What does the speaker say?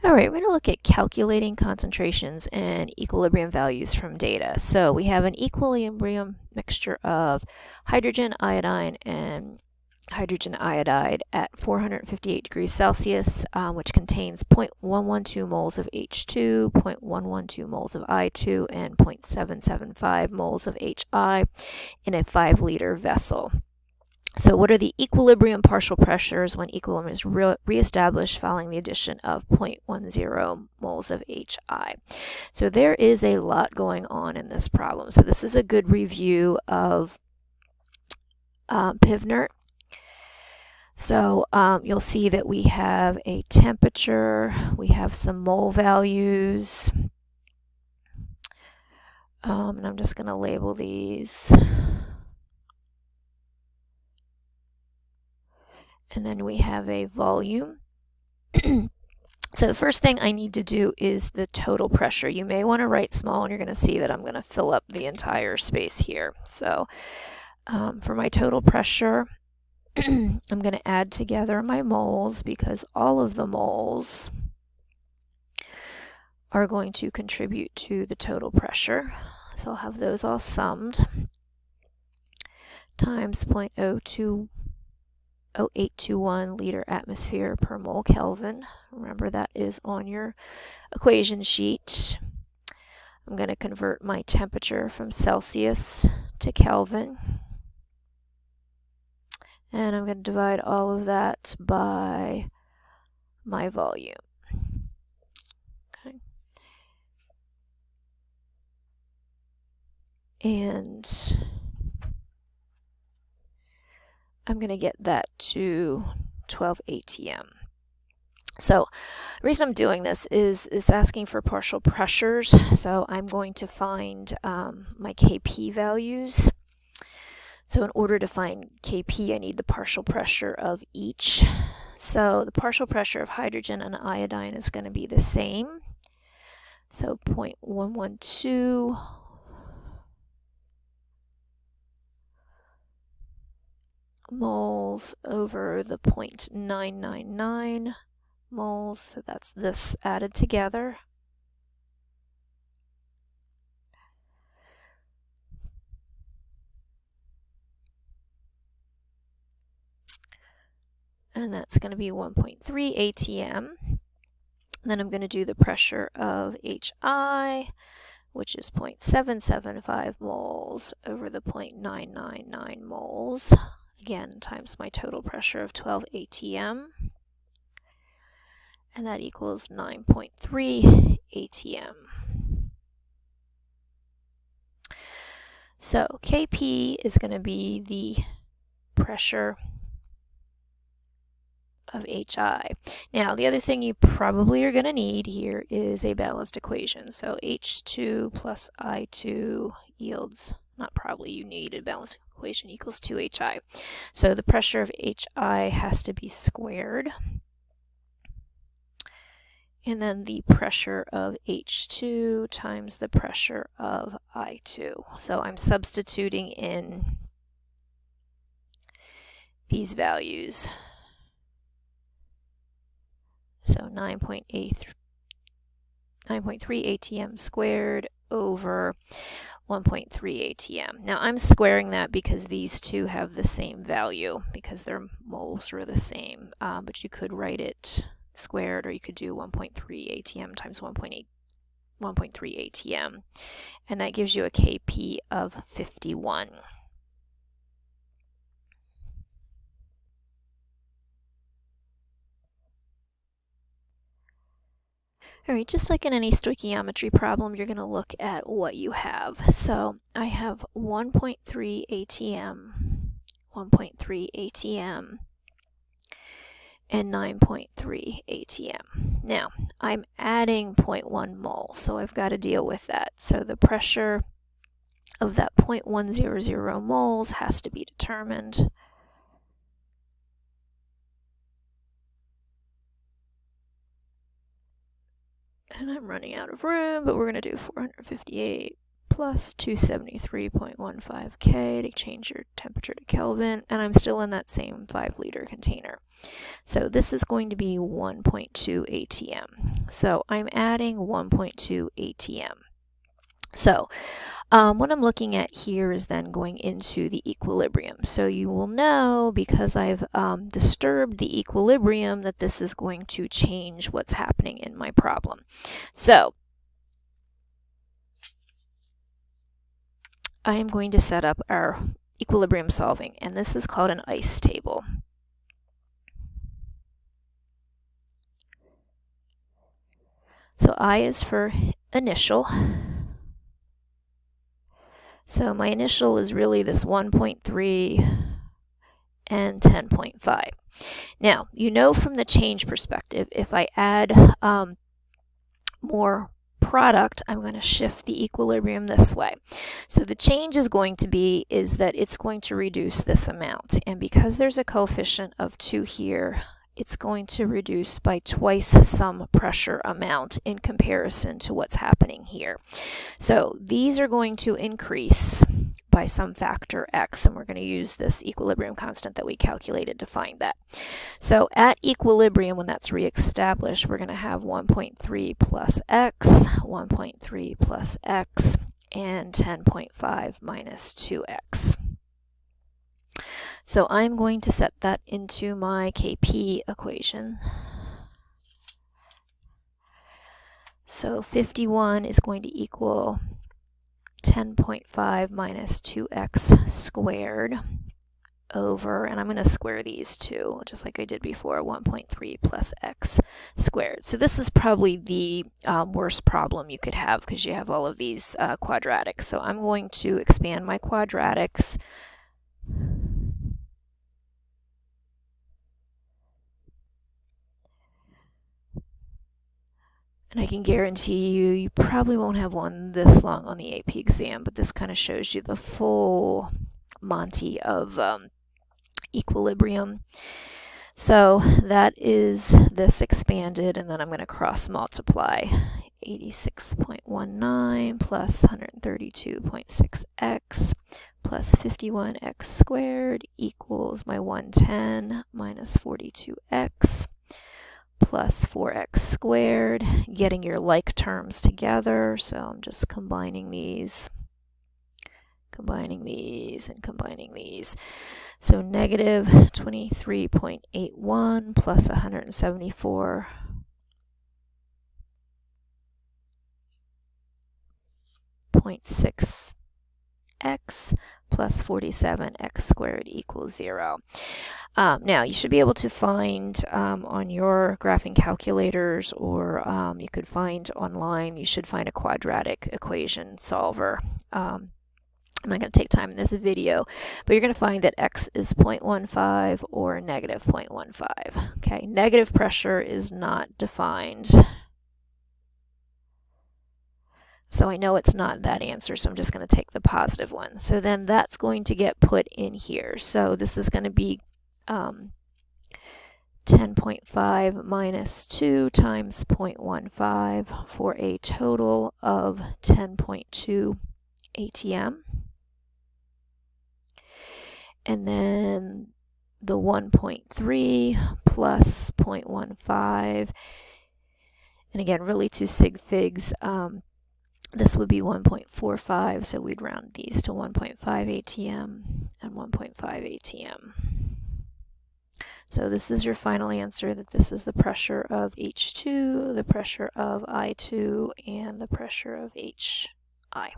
All right, we're going to look at calculating concentrations and equilibrium values from data. So we have an equilibrium mixture of hydrogen iodine and hydrogen iodide at 458 degrees Celsius, which contains 0.112 moles of H2, 0.112 moles of I2, and 0.775 moles of HI in a 5-liter vessel. So what are the equilibrium partial pressures when equilibrium is reestablished following the addition of 0.10 moles of HI? So there is a lot going on in this problem. So this is a good review of Pivnert. So you'll see that we have a temperature, we have some mole values, and I'm just going to label these. And then we have a volume. So the first thing I need to do is the total pressure. You may want to write small, and you're going to see that I'm going to fill up the entire space here. So for my total pressure, I'm going to add together my moles because all of the moles are going to contribute to the total pressure. So I'll have those all summed times 0.0821 liter atmosphere per mole Kelvin. Remember, that is on your equation sheet. I'm going to convert my temperature from Celsius to Kelvin. And I'm going to divide all of that by my volume. Okay. And I'm going to get that to 12 atm. So the reason I'm doing this is it's asking for partial pressures. So I'm going to find my Kp values. So in order to find Kp, I need the partial pressure of each. So the partial pressure of hydrogen and iodine is going to be the same. So 0.112 moles over the 0.999 moles. So that's this added together. And that's going to be 1.3 atm. Then I'm going to do the pressure of HI, which is 0.775 moles over the 0.999 moles, again, times my total pressure of 12 atm. And that equals 9.3 atm. So Kp is going to be the pressure of HI. Now, the other thing you probably are going to need here is a balanced equation. So H2 plus I2 yields, not probably, you need a balanced equation equals 2HI. So the pressure of HI has to be squared. And then the pressure of H2 times the pressure of I2. So I'm substituting in these values. So 9.3 atm squared over 1.3 atm. Now I'm squaring that because these two have the same value because their moles are the same, but you could write it squared, or you could do 1.3 atm times 1.3 atm, and that gives you a Kp of 51. All right, just like in any stoichiometry problem, you're going to look at what you have. So I have 1.3 atm, 1.3 atm, and 9.3 atm. Now, I'm adding 0.1 mole, so I've got to deal with that. So the pressure of that 0.100 moles has to be determined. And I'm running out of room, but we're going to do 458 plus 273.15 K to change your temperature to Kelvin, and I'm still in that same 5-liter container. So this is going to be 1.2 ATM. So I'm adding 1.2 ATM. So what I'm looking at here is then going into the equilibrium. So you will know, because I've disturbed the equilibrium, that this is going to change what's happening in my problem. So I am going to set up our equilibrium solving, and this is called an ICE table. So I is for initial. So my initial is really this 1.3 and 10.5. Now, you know from the change perspective, if I add more product, I'm going to shift the equilibrium this way. So the change is going to be is that it's going to reduce this amount. And because there's a coefficient of 2 here, it's going to reduce by twice some pressure amount in comparison to what's happening here. So these are going to increase by some factor x, and we're going to use this equilibrium constant that we calculated to find that. So at equilibrium, when that's reestablished, we're going to have 1.3 plus x, 1.3 plus x, and 10.5 minus 2x. So I'm going to set that into my KP equation. So 51 is going to equal 10.5 minus 2x squared over, and I'm going to square these two, just like I did before, 1.3 plus x squared. So this is probably the worst problem you could have, because you have all of these quadratics. So I'm going to expand my quadratics. And I can guarantee you, you probably won't have one this long on the AP exam, but this kind of shows you the full Monty of equilibrium. So that is this expanded, and then I'm going to cross multiply. 86.19 plus 132.6x plus 51x squared equals my 110 minus 42x plus 4x squared, getting your like terms together. So I'm just combining these, and combining these. So negative 23.81 plus 174.6x plus 47x squared equals 0. Now, you should be able to find on your graphing calculators, or you could find online, you should find a quadratic equation solver. I'm not going to take time in this video, but you're going to find that x is 0.15 or negative 0.15. Okay, negative pressure is not defined. So I know it's not that answer, so I'm just going to take the positive one. So then that's going to get put in here. So this is going to be 10.5 minus 2 times 0.15 for a total of 10.2 ATM. And then the 1.3 plus 0.15. And again, really two sig figs. This would be 1.45, so we'd round these to 1.5 ATM and 1.5 ATM. So this is your final answer, that this is the pressure of H2, the pressure of I2, and the pressure of HI.